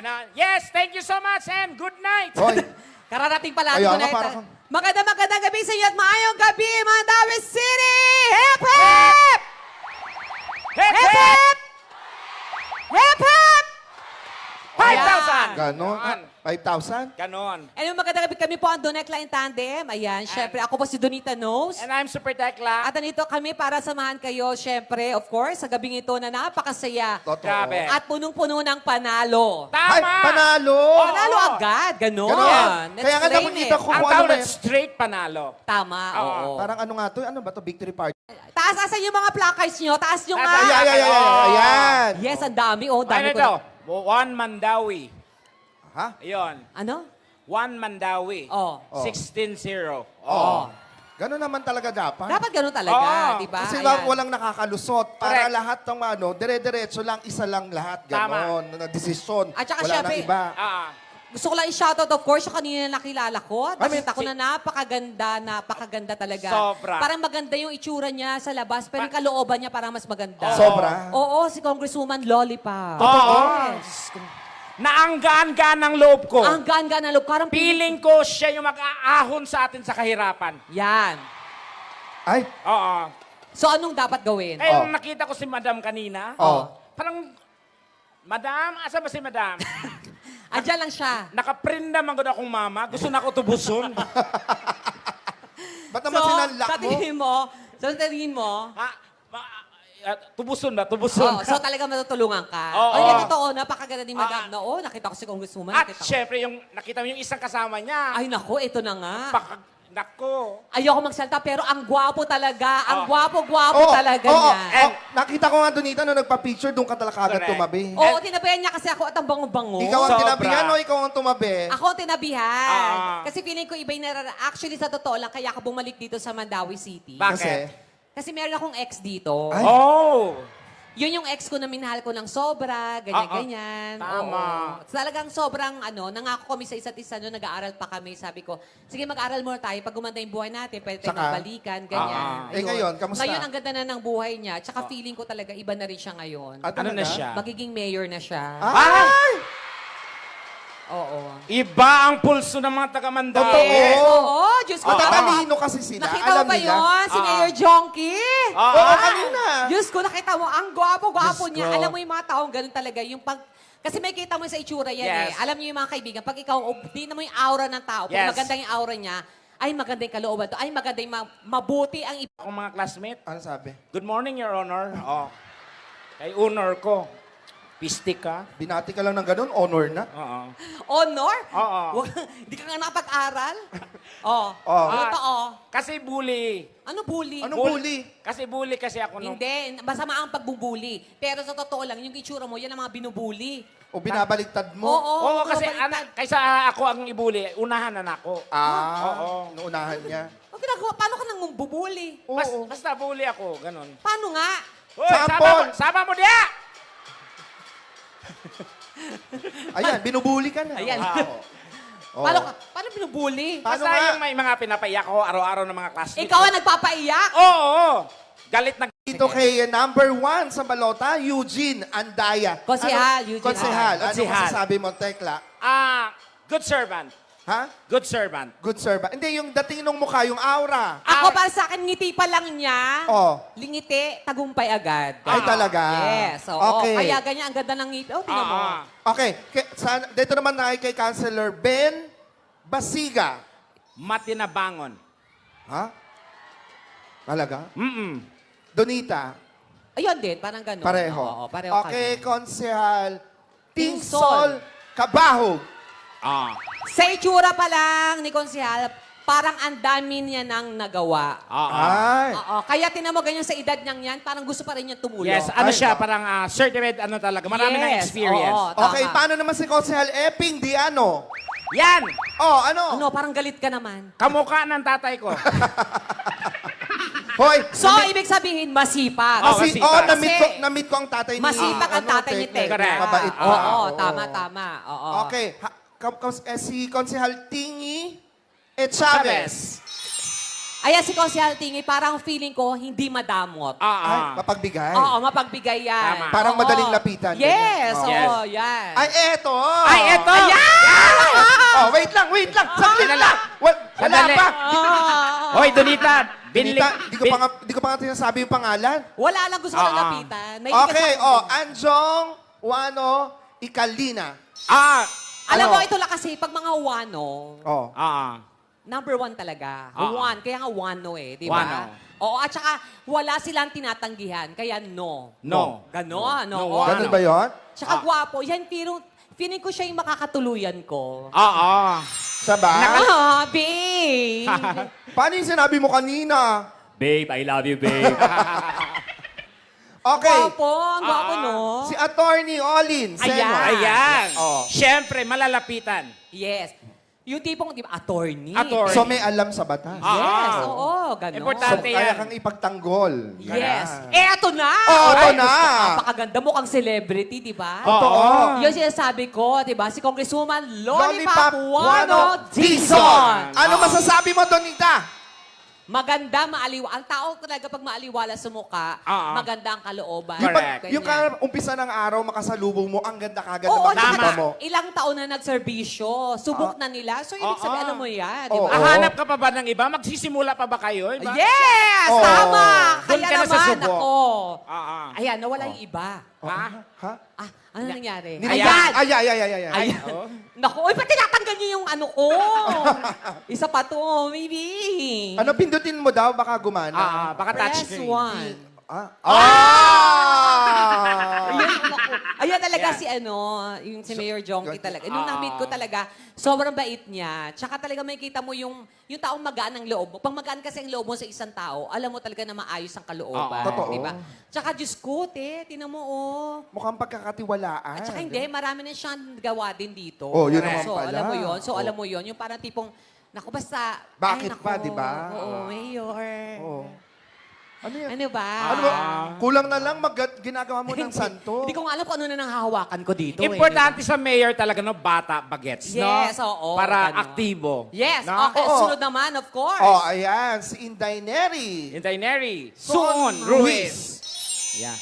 Ganon. Yes, thank you so much and good night. Hoy, Kararating pala Kaya ko nga, na ito. parang- Magandang gabi sa iyo at maayong gabi, Mandawi City! Hip hip! Hip, Hip hip! hip! Hip hip! 5,000! ganon. Ganon. 5,000? Ganon. Anyway, magandang gabi kami po ang Donekla in Tandem. Ayan, syempre, ako po si Donita Knows. And I'm Super Tekla. At nandito kami para samahan kayo, syempre, of course, sa gabing ito na napakasaya. Totoo. Grabe. At punong-puno ng panalo. Ay, Tama! panalo! Panalo Oo. agad, ganon. Ganon. Let's Kaya nga claim nakikita it. ko Ang kung ano tawag ba na yan. straight panalo. Tama, Oo. oo. Parang ano nga to? Ano ba to? Victory party? Taas-asan yung mga placards nyo. Taas yung Taas, nga. Ayan. Yes, ang dami. Oh, Ano dami ko. ito? Juan Mandawi. Ha? Ayun. Ano? Juan Mandawi. Oh. 16-0. Oo. Ganon naman talaga dapat. Dapat ganun talaga, Oo. di ba? Kasi Ayan. walang nakakalusot. Para Correct. lahat ng ano, dire-diretso lang, isa lang lahat. Tama. Ganon. Na desisyon. At saka Wala nang syempre, iba. Gusto ko lang i-shoutout, of course, yung kanina nakilala ko. Ay, Nakita ko na napakaganda talaga. Sobra. Parang maganda yung itsura niya sa labas, pero yung kalooban niya parang mas maganda. Sobra. Oo, si Congresswoman Lollipop. Totoo. Yes. Naanggaan-gaan ng loob ko. Ang gaan na loob. Parang Feeling ko siya yung mag-aahon sa atin sa kahirapan. Yan. Ay, Oo. So, anong dapat gawin? Kaya Oh. nung nakita ko si Madam kanina, oh. parang, Madam, asa ba si Madam? Andiyan lang siya. Nakaprint naman ko na akong mama. Gusto na ako tubuson. Ba't naman sinanlak sa mo? tingin mo, Ha? Tubuson ba? Tubuson. oh, so talaga matutulungan ka. Oo. Ay, totoo, napakaganda ni Madam. Ah. Na, oh, nakita ko si Congresswoman. At Nakita ko. syempre, yung nakita mo yung isang kasama niya. Ay, nako, ito na nga. Nako. Ayoko magsalita, pero ang gwapo talaga. Ang Oh. gwapo-gwapo talaga niya. Oh, nakita ko nga Donita nung nagpa-picture, doon ka talaga agad Correct. tumabi. Oo, tinabihan niya kasi ako at ang bango-bango. Ikaw ang Sobra. tinabihan o ikaw ang tumabi? Ako ang tinabihan. Ah. Kasi feeling ko iba yung Actually, sa totoo lang, kaya ako bumalik dito sa Mandawi City. Bakit? Kasi meron akong ex dito. Ay. Oh! Yun yung ex ko na minahal ko ng sobra, ganyan-ganyan. Tama. Oo. Talagang sobrang, nangako kami sa isa't isa noon, nag-aaral pa kami. Sabi ko, sige mag-aaral muna tayo. Pag gumanda yung buhay natin, pwede tayo Saka? magbalikan, ganyan. Ah. Eh, ngayon, kamusta? Ngayon, ang ganda na ng buhay niya. Tsaka feeling ko talaga, iba na rin siya ngayon. Ah, Ano na talaga? siya? Magiging mayor na siya. Ay! Oo. Iba ang pulso ng mga taga-Mandawi. Totoo. Oo, Diyos ko. Matatalino kasi sila. Nakita mo Alam ba nila. yun? Si Ah. Mayor Jonky? Oo, kanina. Diyos ko, nakita mo, ang gwapo-gwapo Diyos niya. ko. Alam mo yung mga taong ganun talaga. Yung pag, kasi may kita mo sa itsura yan Yes. eh. Alam niyo yung mga kaibigan, pag ikaw, tingnan mo yung aura ng tao, pag Yes. maganda yung aura niya, ay maganda yung kalooban to, ay maganda yung mabuti ang Akong mga classmate, Ano sabi? good morning, Your Honor. Oh. Kay honor ko. Pistik ka? Binati ka lang ng ganun, honor na. Oo. honor. Oo. Hindi ka nga nakapag-aral. Oh. Oh. Totoo. Kasi bully. Ano bully? Anong bully? Kasi bully kasi ako nung... Hindi, masama ang pagbubuli. Pero sa totoo lang, yung itsura mo, yan ang mga binubuli. O binabaliktad mo? Oo, Oo, kasi bumabaliktad. kaysa ako ang ibuli, unahan na ako. Oo. Naunahan niya. Ang ginagawa, paano ka nang bubuli? Oo. Basta bully ako, ganun. Paano nga? Hoy, Sample! sama mo diya! Ayan, binubuli ka na. Ayan. Oo. Paano binubuli? Paano Basta nga? yung may mga pinapaiyak ko araw-araw ng mga classmates. Ikaw ang nagpapaiyak? Oo. Galit na Dito kay number 1 sa balota, Eugene Andaya. Konsehal, Eugene. Konsehal. Ano Konsehal. masasabi mo, Tekla? Good servant. Ha? Good servant. Good sir ba? Hindi, yung dating ng mukha, yung aura. Ako para sa akin, ngiti pa lang niya. Oh. Lingiti, tagumpay agad. Ay, talaga? Yes. Oo. Okay. Kaya ganyan, ang ganda ng ngiti. Oh, tingnan mo. Okay. Dito naman na kay Councilor Ben Basiga. Matinabangon. Ha? Talaga? Mm-mm. Donita. Ayun din, parang gano'n. Pareho. Oo, pareho Okay, kami. Konsehal Tingsol. Tingsol Kabahog. Sa itsura pa lang ni Konsehal, parang ang dami niya nang nagawa. Ay. Oo. Kaya tinan mo ganyan sa edad niyang yan, parang gusto pa rin niya tumulong. Yes, ano Ay, siya, ba- parang certified ano talaga. Marami ng Yes, experience. oo. Tama. Okay, paano naman si Konsehal Epping Diano? Yan! Oh, ano? Ano, parang galit ka naman. Kamukha ng tatay ko. Hoy, So, ibig sabihin, masipag. Oh, kasi, masipag. na-meet ko ang tatay ni... Masipag ang tatay ni Tekla. Correct. Mabait pa. Oo, tama. Oo. Okay, si Konsehal Tingi Chavez. Ayan si Konsehal Tingi, parang feeling ko hindi madamot. Ay, mapagbigay. Oo, mapagbigay yan. Tama. Parang Oo. madaling lapitan, Yes, ganyan. oo, yan. Ay, eto! Ay, eto! Oh, wait lang! Saglit lang! Wala Sandali. pa! Hoy, Donita! Binli... Dinita, di ko pa nga sinasabi yung pangalan. Wala lang gusto ko lang Oo. lapitan. Okay, Anjong, Wano, Ikalina. Alam Ano? mo, ito lang kasi, pag mga wano, Oh. number one talaga. Oo. One, kaya nga wano eh, di Wano. ba? Oo, at saka wala silang tinatanggihan, kaya no. No. Ganon, no. No, Oo. wano. Ganun ba yun? Tsaka gwapo, yan feeling ko siya yung makakatuluyan ko. Siya ba? Ah, babe! Paano yung sinabi mo kanina? Babe, I love you, babe. Okay. Gwapo, ang gwapo, no? Si Attorney Olin Seno. Ayan. Ayan. Oh. Siyempre, malalapitan. Yes. Yung tipong, di ba, attorney. Attorney. So may alam sa batas. Yes, Ah. oo, ganon. So Importante kaya yan. kang ipagtanggol. Yes. Ganon. Eto na! Oh, ito Ay, na! Napakaganda mo kang celebrity, di ba? Totoo. Yung sinasabi ko, di ba? Si Congresswoman Lollipop Wano Wano Dizon. Ano masasabi mo, Donita? Maganda, Ang tao talaga pag maaliwala sa mukha, Oo. maganda ang kalooban. Correct. Yung umpisa ng araw, makasalubong mo, ang ganda kagad Oo, na makikita tama. mo. ilang taon na nagserbisyo. Subok na nila. So, ibig sabihin, alam mo yan, di ba? Oo. Hanap ka pa ba ng iba? Magsisimula pa ba kayo? Iba? Yes! Oo. Tama! Doon Kaya ka na sa naman, subok. ako. Oo. Ayan, nawala yung iba. Ha? Ha? Ano nangyari? Ayan! Ayan! Ay. Oh. Naku, uy, ba't tinatanggal niyo yung ano ko? Isa pa to, maybe. Ano, pindutin mo daw, baka gumana. Baka Press touchscreen. one. Ah! Ayan talaga Yan. si yung si Mayor Jonky talaga. Nung Ah. na-meet ko talaga, sobrang bait niya. Tsaka talaga makikita mo yung taong magaan ang loob mo. Pag magaan kasi ang loob mo sa isang tao, alam mo talaga na maayos ang kalooban. Totoo. Diba? Tsaka Diyos ko, tinan mo, Mukhang pagkakatiwalaan. At saka hindi, marami na siyang gawa din dito. Oh, yun naman so, pala. alam mo yun. So, Oh. alam mo yun. Yung parang tipong, naku, basta... Bakit ay, pa, naku, di ba? Oo, Mayor. Oo. Ano yan? Ano ba? Ano ba? Kulang na lang ginagawa mo ng santo. Hindi ko nga alam kung ano na nang hahawakan ko dito. Importante sa mayor talaga, no? Bata bagets, no? Yes, oo, Para ganun. aktibo. Yes, no? okay. Oo. Sunod naman, of course. Oh, ayan. Si Inday Neri. Inday Neri. Son Suon Ruiz. Yeah.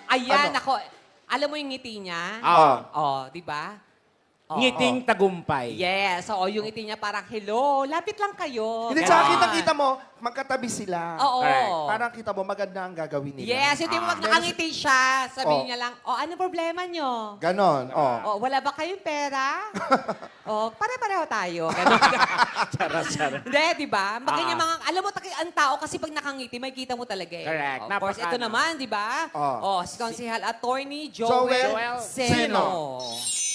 Ayan, Ano? ako. Alam mo yung ngiti niya? Ah. Di ba? Oo. Ngiting tagumpay. Yes, oo. Yung ngiti niya parang, hello, lapit lang kayo. Hindi, Ganon. tsaka kita mo, magkatabi sila. Oo. Correct. Parang kita mo, maganda ang gagawin nila. Yes, yung tipo pag nakangiti siya, sabihin niya lang, ano problema niyo? Ganon. Wala ba kayong pera? Pare-pareho tayo. Ganon. Charot. Hindi, di ba? Magganyan mga, alam mo, ang tao kasi pag nakangiti, may kita mo talaga eh. Correct. Of course, ito naman, di ba? Si Konsehal Attorney Joel Joel Seno.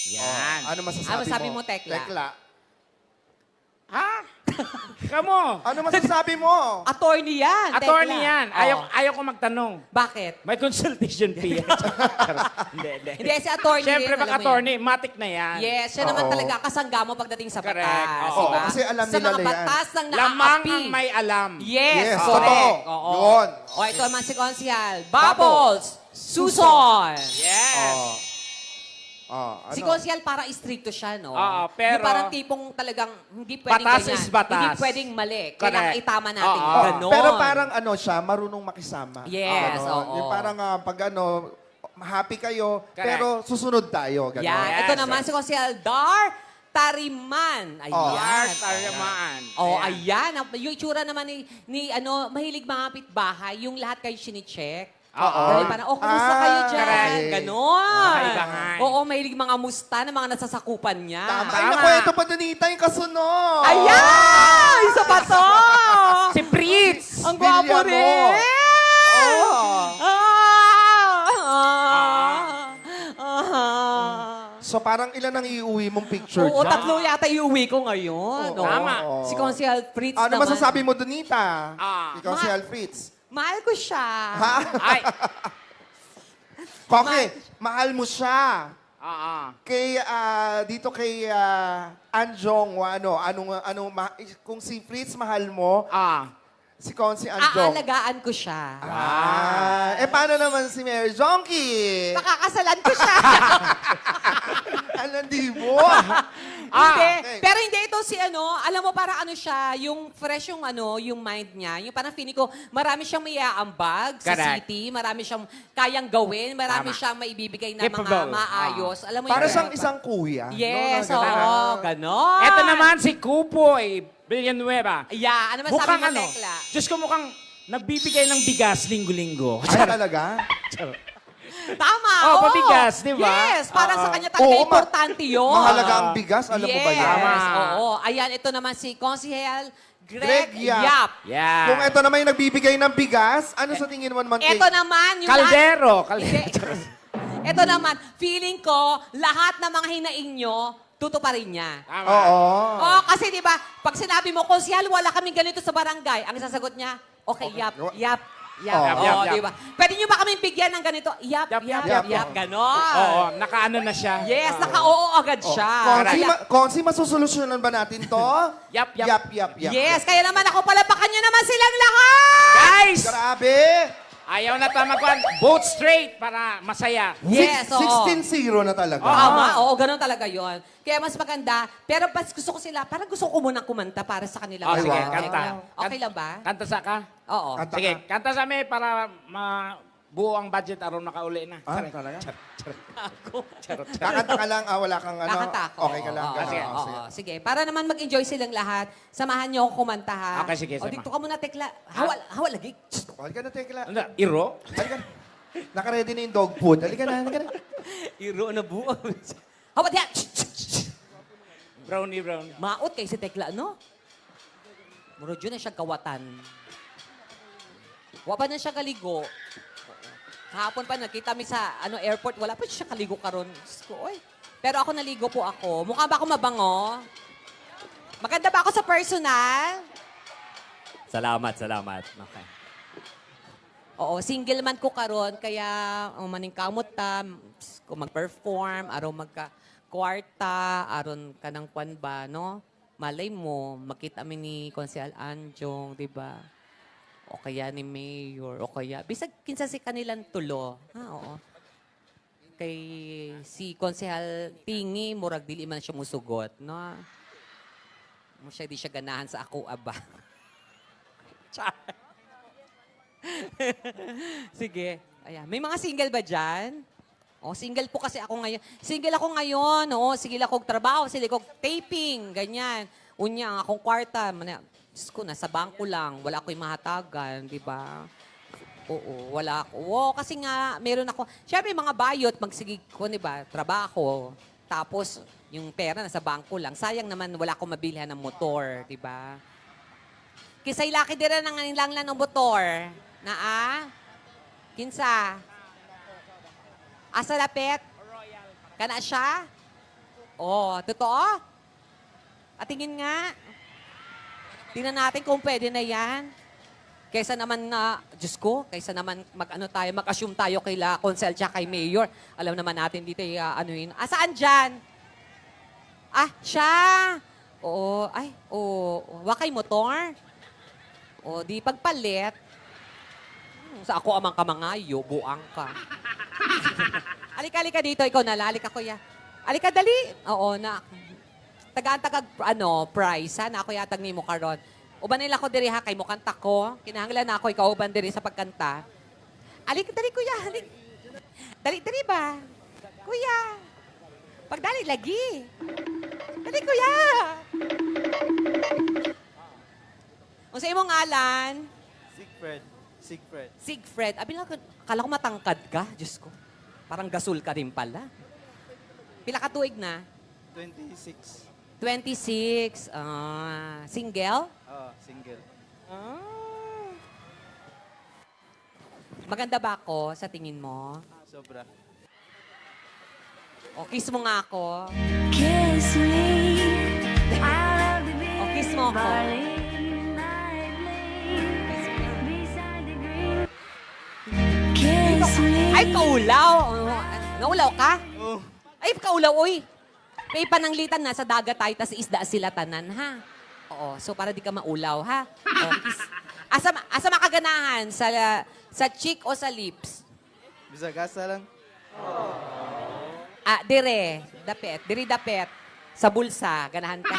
Yan. Ano masasabi Ano masabi mo? mo, Tekla? Ha? Kamo. Ano masasabi mo? Attorney yan, Attorney Tekla. yan. Ayaw ko magtanong. Bakit? May consultation fee. Charot. Hindi. Hindi, si attorney Siyempre, rin, alam mo attorney, matik na yan. Yes, siya naman Oo. talaga kasangga mo pagdating sa Correct. batas. Oo, diba? kasi alam sa nila mga yan. batas ng Lamang naaapi. ang may alam. Yes, Yes, correct. totoo. Oo. Yun. O, ito naman si Konsehal. Bubbles! Suson! Yes. Ano? Si Konsehal parang stricto siya, no? Oo, pero- Yung parang tipong talagang hindi pwedeng Batas ganyan. is batas. Hindi pwedeng mali. Kailangan Correct. itama natin. Oo. Ganon. Pero parang siya, marunong makisama. Yes, Ganon. oo. Yung parang pag happy kayo, Correct. pero susunod tayo. Ganon. Yan. Yes, Ito naman si Konsehal Dar Tariman. Ayan. Taryamaan. Ayan. Yung itsura naman ni mahilig mga pitbahay, yung lahat kayo sinicheck. Oo. Parang, kumusta kayo dyan? correct. Ganon. Kakaibangan. Oo, mahilig mga musta na mga nasasakupan niya. Tama. Ay, Tama. naku, ito pa Donita, yung kasunod. Ayan! Isa pa to! Si Fritz! Ang gwapo Villamo. rin! So parang ilan ang iuwi mong picture Oo, dyan? tatlo yata iuwi ko ngayon. Oo. Tama. Si Konsehal Fritz Ano naman. masasabi mo, Donita? Ikaw si Ma- Alfritz. Mahal ko siya. Ha? Ay. Koke, mahal mo siya. Kay, Dito kay Anjong, kung si Fritz mahal mo, si Konsi Anjong. Aalagaan ko siya. Paano naman si Mayor Jonky? Pakakasalan ko siya. 2,000. Hindi. okay. Pero hindi ito si alam mo para ano siya, yung fresh yung yung mind niya. Yung parang feeling ko, marami siyang may aambag sa Correct. city, marami siyang kayang gawin, marami Tama. siyang maibibigay na mga Capable. maayos. Alam mo Para yun? siyang isang kuya. Yes, No, oo, ganon. Ito naman si Kupo, Villanueva. Yeah, ano man sabi Mukhang mo, ano, Tekla? Diyos ko mukhang nagbibigay ng bigas linggo-linggo. Ay, talaga? Tama, Oh, oo. pabigas, di ba? Yes, para sa Oo. kanya talaga Oo, importante yun. Mahalaga ang bigas, alam mo ba Yes, yan? Tama. oo. Ayan, ito naman si Konsehel Greg Greg Yap. Yap. Yeah. Kung ito naman yung nagbibigay ng bigas, ano sa tingin mo naman, Ito naman, yung Kaldero. Hindi. Ito naman, feeling ko, lahat ng mga hinaing nyo, tutuparin niya. Tama. Oo. Oo, kasi di ba, pag sinabi mo, Konsehal, wala kaming ganito sa barangay, ang sasagot niya, okay, yap, yap. Yap, Oh. oo, Yap, yap. di ba? Pwede nyo ba kaming bigyan ng ganito? Yap, Yap, yap, yap, yap, yap. ganon. Oo, nakaano na siya. Yes, naka-oo agad siya. Konsi, masusolusyonan ba natin to? Yap, yap. Yap, yap, yap. Yes, kaya naman ako palapakan nyo naman silang lahat! Guys! Grabe! Ayaw na tamaguan. Vote straight para masaya. Yes, oo. 16-0 na talaga. Tama, oo, ganun talaga yon. Kaya mas maganda, pero mas gusto ko sila, parang gusto ko munang kumanta para sa kanila. Oh, sige, wow. kanta. Okay lang ba? Kanta sa ka? Oo. Kanta Sige, ka. kanta sa amin para mabuo ang budget araw nakauli na. Ah, Charot. talaga? Ako. Charot. Kakanta ka lang, wala kang ano? Kakanta ako. Okay ka lang. Oo, ganun. sige. oo, oo. Sige, para naman mag-enjoy silang lahat, samahan niyo ako kumanta ha. Okay, sige, O, sama. dito ka muna, Tekla. Hawa lagi. Halika na, Tekla. Ano? Iro? Halika na. Naka-ready na yung dog food. Halika na, halika na. Iro na buo. Hawa diyan. Brownie, brownie. Maot kay si Tekla, no? Murod yun na siya kawatan. Wa pa na siya kaligo. Kahapon pa, nakita mi sa airport, wala pa siya kaligo karon. Diyos ko, oy. Pero ako naligo po ako. Mukha ba ako mabango? Maganda ba ako sa personal? Salamat. Okay. Oo, single man ko karon kaya maning kamot ta, kung mag-perform, aron magka-kwarta, aron kanang kwan ba, no? Malay mo, makita mi ni Konsehal Anjong, di ba? O kaya ni Mayor, o kaya, bisag kinsa si kanilang tulo. Ha, oo. Kay si Konsehal Tingi, murag dili man siya musugot, no? Mo siya di siya ganahan sa ako, aba. Char. Sige. Ayan. May mga single ba dyan? O, single po kasi ako ngayon. Single ako ngayon. O, sige akong trabaho, sige akong taping, ganyan. Unya, akong kwarta. Diyos ko, nasa bangko lang. Wala ako'y mahatagan, di ba? Oo, wala ako. Oo, kasi nga, meron ako. Siyempre, mga bayot, magsigig ko, di ba? Trabaho. Tapos, yung pera nasa bangko lang. Sayang naman, wala akong mabilihan ng motor, di ba? Kisay laki dira nang lang ng motor. Kinsa? Asa lapit? Kana siya? Oh, totoo? At tingin nga. Tingnan natin kung pwede na yan. Kaysa naman na, Diyos ko, kaysa naman mag-assume tayo kay La Consel tsaka kay Mayor. Alam naman natin dito anuin. Saan dyan? Siya. Oo, wakay motor. O, di pagpalit. Sa ako amang kamangayo, buang ka. Alika dito, ikaw na. Alika, kuya. Alika, dali. Oo, na. Tagaan-tagag, price, ha? Na ako yatag ni mo karon. Uban nila ko diri, ha? Kay mo kanta ko. Kinahanglan na ako, ikaw uban diri sa pagkanta. Alika, dali, kuya. Dali ba? Kuya. Pagdali, lagi. Dali, kuya. Kung sa imong ngalan, Sigfred. Abi lang, akala ko matangkad ka. Diyos ko. Parang gasol ka rin pala. Pila ka tuig na? 26. 26. Single? Oo, single. Maganda ba ako sa tingin mo? Sobra. O, kiss mo nga ako. Kiss me. I love the beat. O, kiss mo ako. Kiss me. Ay, kaulaw. Naulaw ka? Oh, Ay, kaulaw, oy. May pananglitan na sa dagat tayo, tas isda sila tanan, ha? Oo, so para di ka maulaw, ha? O, kiss. Asa makaganahan? Sa cheek o sa lips? bisag asa lang. Dire. Dapet. Diri dapet. Sa bulsa. Ganahan ka.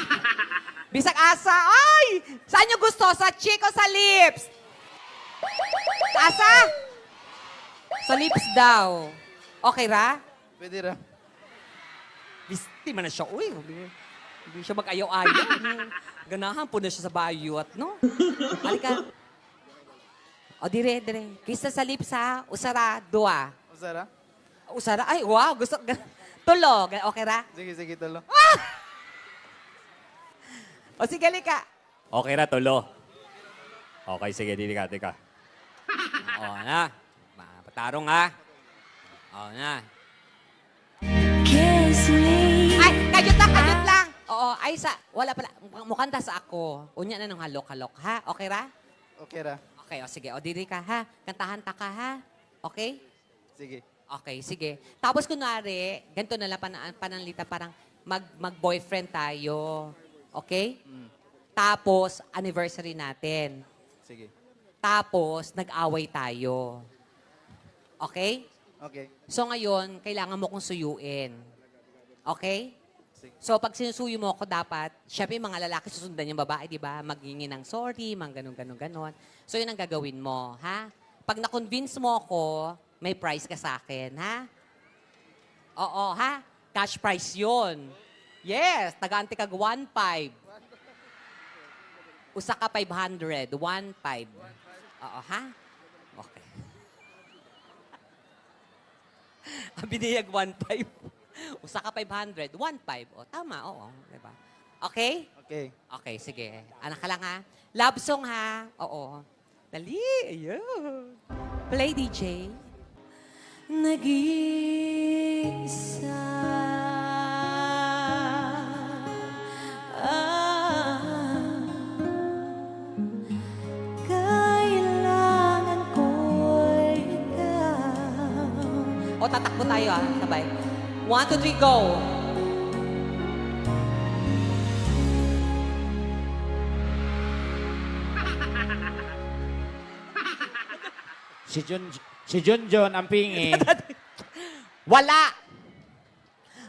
Bisag asa. Ay! Saan nyo gusto? Sa cheek o sa lips? Sa asa? Sa lips daw. Okay ra? Pwede ra. Di man na siya. Uy, hindi siya mag-ayaw-ayaw. Ganahan po na siya sa bayot, no? Halika. O, dire. Kisa sa lips, ha? Usara, dua. Usara? Usara, ay, wow. Gusto, tulo. Okay ra? Sige, talo. O, sige, halika. Okay na, tulo. Okay, sige, tika. O, na. Patarong, ha? O, na. kiss me. Ay, kajut lang. Oo, ay wala pala. Mukanta sa ako. Unya na ng halok-halok, ha? Okay ra? Okay ra. Okay, o sige. O, diri ka, ha? Kantahan ta ka, ha? Okay? Sige. Okay, sige. Tapos kunwari, ganito na lang pananlita, parang mag-boyfriend tayo. Okay? Tapos, anniversary natin. Sige. Tapos, nag-away tayo. Okay? Okay. So ngayon, kailangan mo kong suyuin. Okay? Sige. So pag sinusuyo mo ako, dapat, syempre yung mga lalaki susundan yung babae, di ba? Maghingi ng sorry, ganon. So yun ang gagawin mo, ha? Pag na-convince mo ako, may prize ka sa akin, ha? Oo, ha? Cash prize yun. Yes, taga-anti kag 1.5. Usa ka 500, 1.5. Oo, ha? Okay. Ang biniyag 1.5. Usa ka 500, 1.5. O, tama, oo. Diba? Okay? Okay. Okay, sige. Anak ka lang, ha? Love song, ha? Oo. Dali, ayun. Play, DJ. Nag-iisa. Kailangan ko'y ikaw. O, tatakbo tayo, ha? Sabay. 1, 2, 3, go! Si Junjun ang pingi. Wala!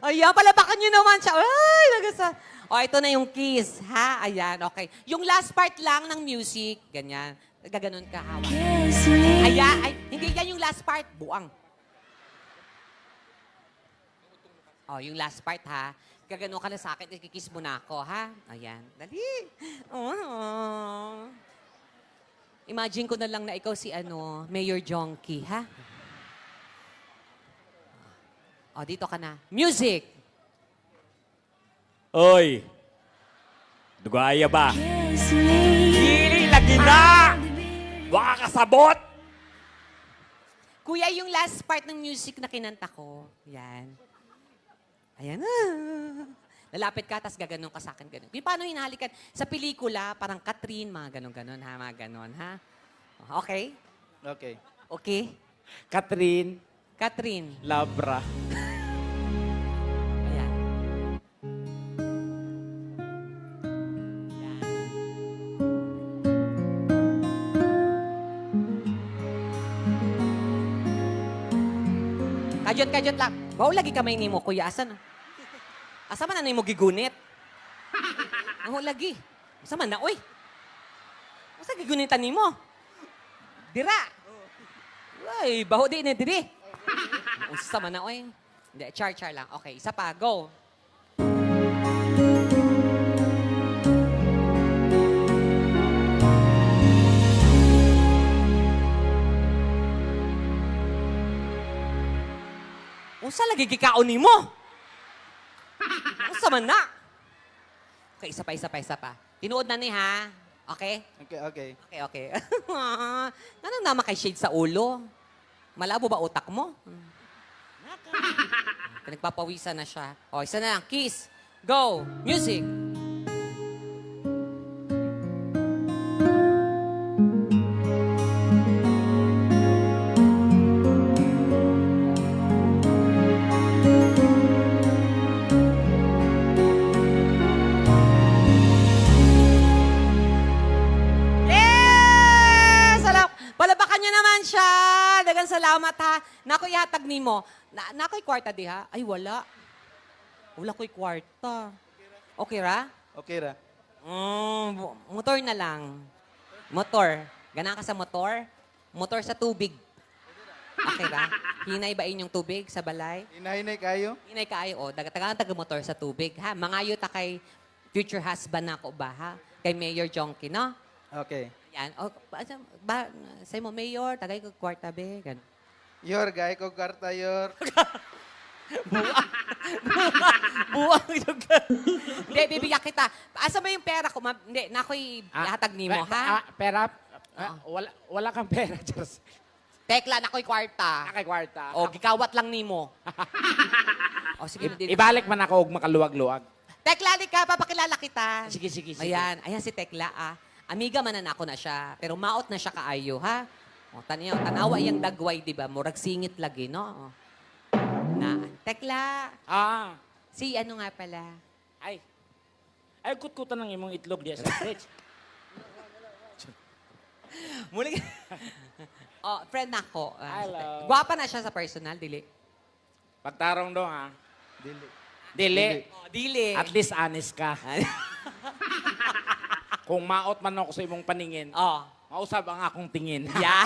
Ayan, palabakan nyo naman siya. Ay, nagasa. O, ito na yung kiss, ha? Ayan, okay. Yung last part lang ng music, ganyan. Gaganon ka, hawak. Kiss me. Ayan, ay, hindi yan yung last part. Buang. O, yung last part, ha? Gaganon ka na sa akin, ikikiss mo na ako, ha? Ayan, dali. Oh. Imagine ko na lang na ikaw si Mayor Jonky, ha? O, dito ka na. Music! Oy! Dugaya ba? Kiss me. Dili lagi na! Baka kasabot! Kuya, yung last part ng music na kinanta ko. Yan. Ayan na. Lalapit ka, tas gaganon ka sa akin. Ganon. Yung paano hinahalikan? Sa pelikula, parang Catherine, mga ganon-ganon, ha? Mga ganon, ha? Okay? Okay. Okay? Catherine Catherine. Labra. Ayan. Ayan. Kajot lang. Wow, lagi kamay ni mo, kuya. Asan? Asa man na mo gigunit? Ang lagi. Asa man na, oy? Asa gigunitan ni mo? Dira. Ay, baho di na diri. Asa man na, oy? Hindi, char lang. Okay, isa pa, go. Unsa lagi gikaon nimo? Unsa man na? Okay, isa pa. Tinuod na ni ha. Okay? Okay. Okay. Nanang nama kay shade sa ulo? Malabo ba utak mo? Pinagpapawisan na siya. O, isa na lang. Kiss. Go. Music. Yes! Palabakan niyo naman siya. dagang salamat ha. Nakoy hatag nimo. Nakoy kwarta di ha? Ay, wala. Wala ko'y kwarta. Okay ra? Okay ra. Motor na lang. Motor. Gana ka sa motor? Motor sa tubig. Okay ra? Hinay ba inyong tubig sa balay? Inahinay kayo? Hinay kaayo, o. Taga-motor sa tubig, ha? Mangayo ta kay future husband na ko ba, ha? Kay Mayor Jonky, no? Okay. Yan. O, say mo, Mayor, tagay ko kwarta, be. Ganun. Yor, gay ko karta, yor. Buwang yung Hindi, bibigyan kita. Asa mo yung pera ko? Hindi, nakoy hatag nimo, ha? Pera? Wala kang pera, Diyos. Tekla, nakoy kwarta. Nakay kwarta. O, gikawat lang nimo. O, sige. Ibalik man ako og makaluwag-luwag. Tekla, di ka, papakilala kita. Sige. Ayan, si Tekla, ah. Amiga man na ako na siya, pero maot na siya kaayo, ha? O, tanawa yung dagway, di ba? Murag singit lagi, no? O. Tekla, si ano nga pala? Ay, kutkutan ng imong itlog diya sa fridge. Muli friend ako. Hello. Gwapa na siya sa personal, dili. Pagtarong do, ha? Dili. Dili. Dili. At least honest ka. Kung maot man ako sa imong paningin, Oh. mausap ang akong tingin. Yeah.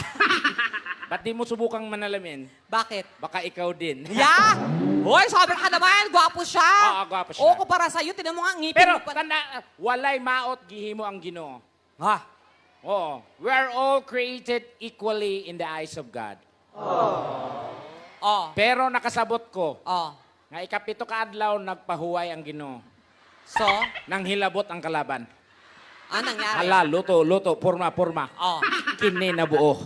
Ba't di mo subukang manalamin? Bakit? Baka ikaw din. Yeah! Hoy, sobrang ka naman. Gwapo siya. Oo, gwapo siya. Oo, para sa'yo. Tinan mo nga, ngipin Pero mo pa. tanda, walay maot gihimo ang Ginoo. Ha? Oo. We are all created equally in the eyes of God. Oh. Pero nakasabot ko, Oh. nga ikapito ka adlaw nagpahuway ang Ginoo. So, Nang hilabot ang kalaban. anong nangyari? Hala, luto, purma. Oh. Kini na buo.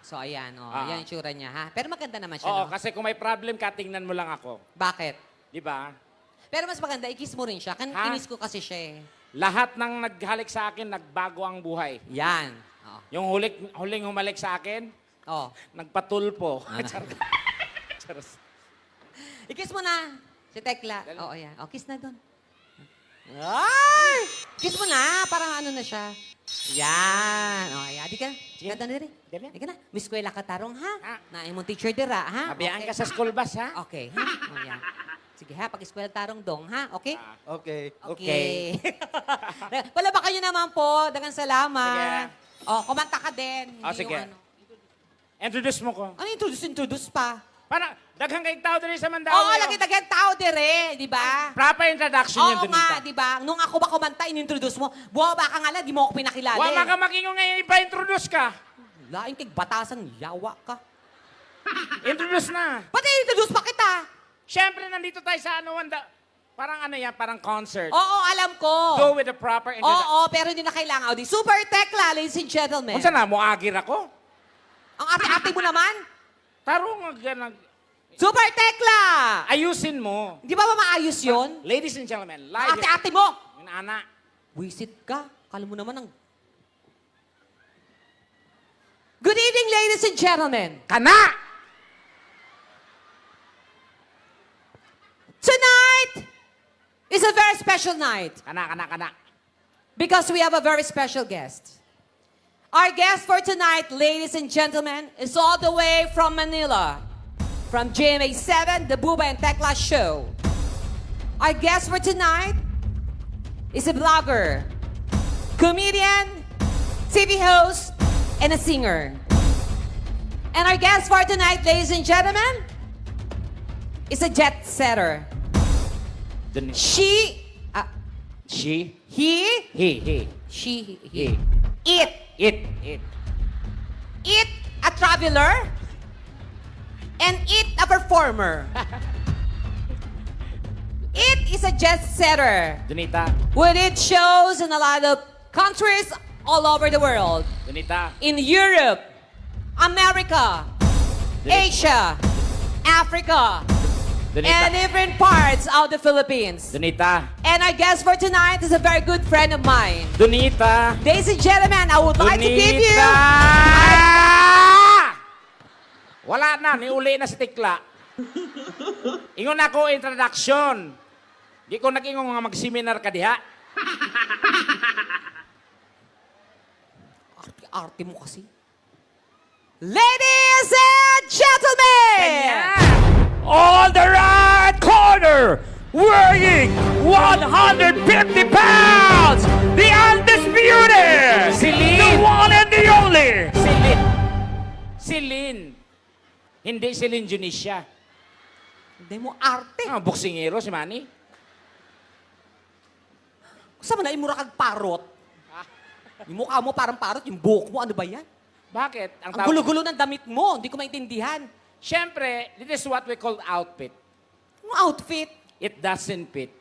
So, ayan. Oh. Ah. Ayan yung tsura niya, ha? Pero maganda naman siya, Oo, no? kasi kung may problem ka, tingnan mo lang ako. Bakit? Di ba? Pero mas maganda, i-kiss mo rin siya. Ha? Kinis ko kasi siya, eh. Lahat ng naghalik sa akin, nagbago ang buhay. Yan. Oh. Yung huling humalik sa akin, Oh. nagpatulpo. Charos. I-kiss mo na. Si Tekla. Oo, ayan. Oh, kiss na doon. Ay! Kiss mo na. Parang ano na siya. Yan. O, ayan. Di ka. Sige. Ganda na rin. Dali. Di ka na. Miss Kuela ka tarong, ha? Ha? Nain mong teacher dira, ha? Mabiyaan ka sa school bus, ha? Okay, ha? O, yan. Sige, ha? Pag-eskwela tarong dong, ha? Okay? Okay. Okay. Palabakan nyo naman po. Dagang salamat. Sige. O, kumanta ka din. Hindi sige. yung ano. Introduce mo ko. Ano introduce pa? Para, daghang kayong tao din sa Mandawi. Oo, lagi tagyan tao dire, di ba? Proper introduction Oo yan, Donita. nga, di ba? Nung ako ba kumanta, in-introduce mo, buwa ba ka nga lang, di mo ako pinakilala. Wala ka makingo ngayon, ipa-introduce ka. Laing kay batasan, yawa ka. Introduce na. Pati introduce pa kita. Siyempre, nandito tayo sa ano, parang ano yan, parang concert. Oo, alam ko. Go with the proper introduction. Oo, pero hindi na kailangan. O, di Super Tekla, ladies and gentlemen. Kung saan na, muagir ako. Ang ate-ate mo naman, Tarong, Super Tekla! ayusin mo. Di ba ba maayos yun? Ladies and gentlemen, Ang live. ate-ate mo! Yung anak. Wisit ka. Kala mo naman ang... Good evening, ladies and gentlemen. Kana! Tonight is a very special night Kana. because we have a very special guest. Our guest for tonight, ladies and gentlemen, is all the way from Manila, from GMA7, the Buba and Tekla Show. Our guest for tonight is a blogger, comedian, TV host, and a singer. And our guest for tonight, ladies and gentlemen, is a jet setter. She, She. he, He. she, He. it, It. a traveler, and it a performer. It is a jet setter Donita. who did shows in a lot of countries all over the world. Donita. In Europe, America, Asia, Africa, and Donita. different parts of the Philippines. Donita. And our guest for tonight is a very good friend of mine. Donita. Ladies and gentlemen, I would like to give you... Wala na, niuli na si Tikla. Ingon ako introduction. Di ko nag-ingon nga mag-seminar ka diha. Arte mo kasi. Ladies and gentlemen! On the right corner, weighing 150 pounds, the undisputed, the one and the only, Celine. Hindi Celine Dionisio. Hindi mo arte. Ah, boksingero si Manny. Saan mo na imura kag parot? Yung mukha mo parang parot, yung buhok mo, ano ba yan? Bakit? Ang gulo-gulo ng damit mo, hindi ko maintindihan. Siyempre, this is what we call outfit. Yung outfit. It doesn't fit.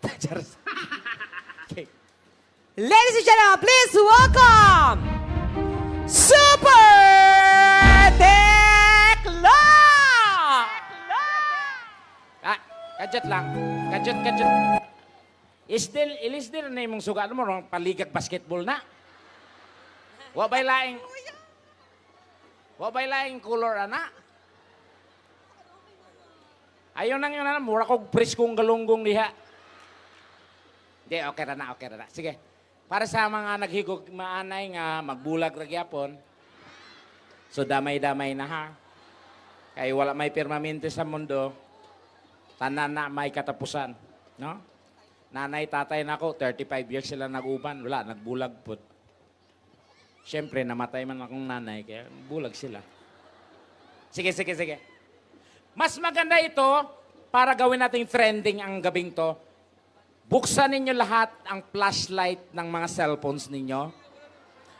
Okay. Ladies and gentlemen, please welcome Super Tekla! Ah, kadjat lang. Kadjat. Ilis din na imong suga mo, no? Paligag basketball na. Wa bay laing color, ana. Ayaw nang yun, ana. Mura kong priskong galunggong diha. Hindi, okay na. Sige. Para sa mga naghigog maanay nga, magbulag ra gyapon. So, damay-damay na, ha? Kaya wala may permanente sa mundo. Tanan na may katapusan. No? Nanay, tatay na ako, 35 years sila nag-uban. Wala, nagbulag po. Siyempre, namatay man akong nanay, kaya bulag sila. Sige. Mas maganda ito, para gawin nating trending ang gabing to, buksan ninyo lahat ang flashlight ng mga cellphones ninyo.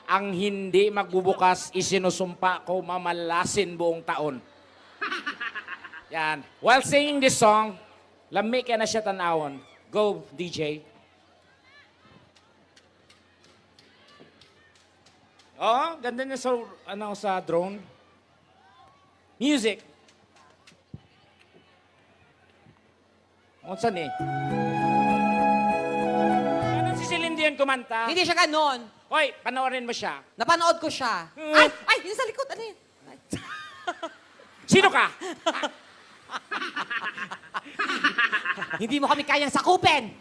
Ang hindi magbubukas, isinusumpa ko mamalasin buong taon. Yan. While singing this song, lami ka na siya tanawon. Go, DJ. Oh, ganda niya sa drone. Music. Unsan eh? Ganun si Celine Dion kumanta. Hindi siya ganon. Hoy, panoorin mo siya. Napanood ko siya. Mm. Ay, yun sa likod. Ano yun? Sino ka? Hindi mo kami kayang sakupin.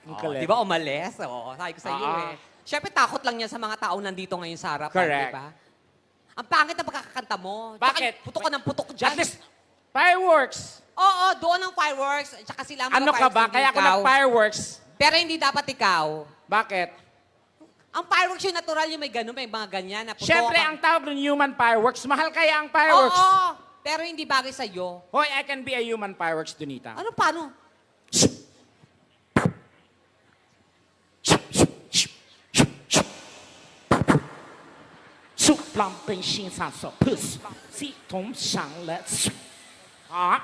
Oh, Di ba umalis? Oo, sabi ko sa iyo eh. Siyempre, takot lang yan sa mga taong nandito ngayon sa harapan, Correct. di ba? Ang pangit na pagkakakanta mo. Bakit? Tsaka putok ka ng putok dyan. At least, fireworks. Oo, doon ang fireworks. Tsaka sila ang mga Ano ka ba? fireworks, hindi Kaya ako ikaw. nag-fireworks. Pero hindi dapat ikaw. Bakit? Ang fireworks yung natural, yung may gano'n, may mga ganyan. Na putok Siyempre, ka. ang tawag ng human fireworks, mahal kaya ang fireworks. Oo, pero hindi bagay sa'yo. Hoy, I can be a human fireworks, Donita. Ano, paano? Su lang本心上手 push 系统上了啊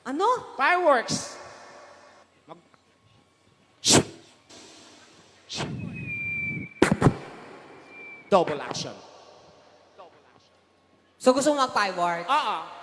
Ano? fireworks Mag- double action. So gusto mo mag-fireworks? Oo.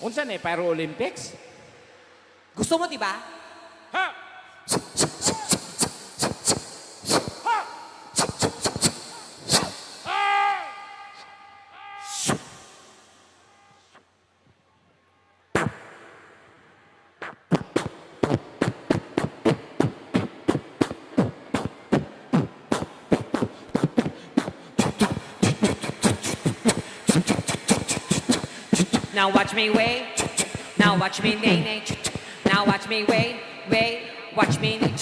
Unsan eh, Pyro Olympics? Gusto mo, di ba? Ha! Now watch me wait. Now watch me nay nay. Now watch me wait, wait. Watch me nay.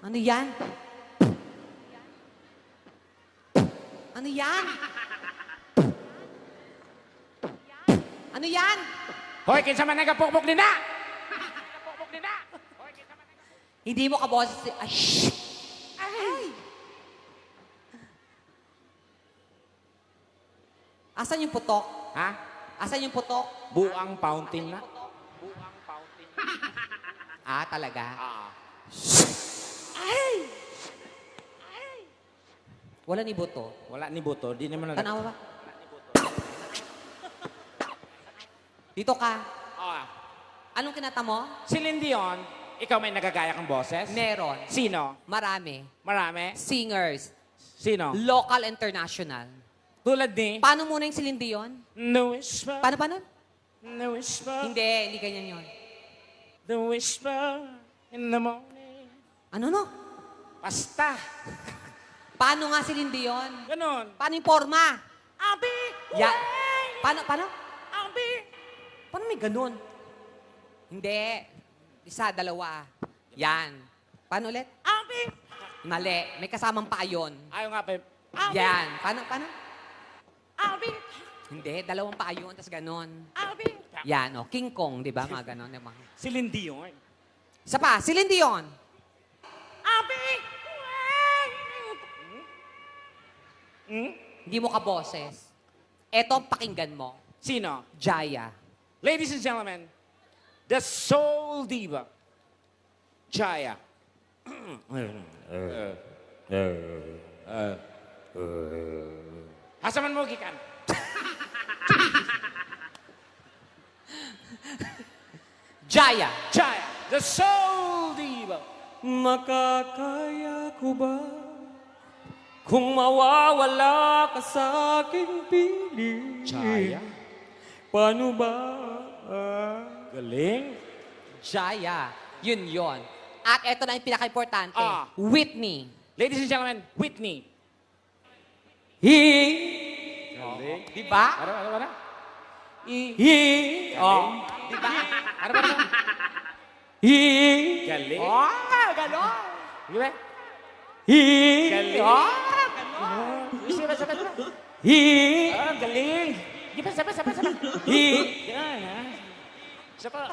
Ano yan? Ano yan? Ano yan? Hoy, kinsa man nagapukpok din na! Hindi mo kaboses si... Ay, shh! Ay! Asan yung putok? Ha? Asan yung putok? Buang fountain na. Ah, talaga? Ah. Wala ni buto. Wala ni Buto. Di naman na... Tanawa ba? Dito ka. Ah. Anong kinata mo? Celine Dion, ikaw may nagagaya kang boses? Meron. Sino? Marami. Marami? Singers. Sino? Local, international. Tulad ni... Paano muna yung Celine Dion? The Whisper. Paano? The Whisper. Hindi ganyan yun. The Whisper in the morning. Ano no? Basta. Paano nga Celine Dion? Ganon. Paano yung forma? I'll be Ya. waiting. Paano? I'll be... Paano may ganun? Hindi. Isa, dalawa. Yan. Paano ulit? I'll be... Mali. May kasamang pa yun. Ayaw nga pa. Yan. Paano? I'll be... Hindi. Dalawang pa yun, tapos ganun. I'll be... Yan, o. King Kong, di ba? Mga ganun. Mga. Celine Dion. Isa pa, Celine Dion. I'll be waiting. Hindi mo ka boses. Eto, pakinggan mo. Sino? Jaya. Ladies and gentlemen, the soul diva, Jaya. Asa man mo gikan? Jaya. Jaya, the soul diva. Makakaya ko ba kung mawawala ka sa aking piling? Jaya? Paano ba? Galing. Jaya. Yun. At eto na yung pinaka-importante. Ah. Whitney. Ladies and gentlemen, Whitney. Galing. Di ba? Ano? Oh. Di ba? Ano? Galing. Oh, gano'n. Di ba? Galing. Oh, Sabi. Galing. Di ba? Sabi. Yan, ha? Isa pa.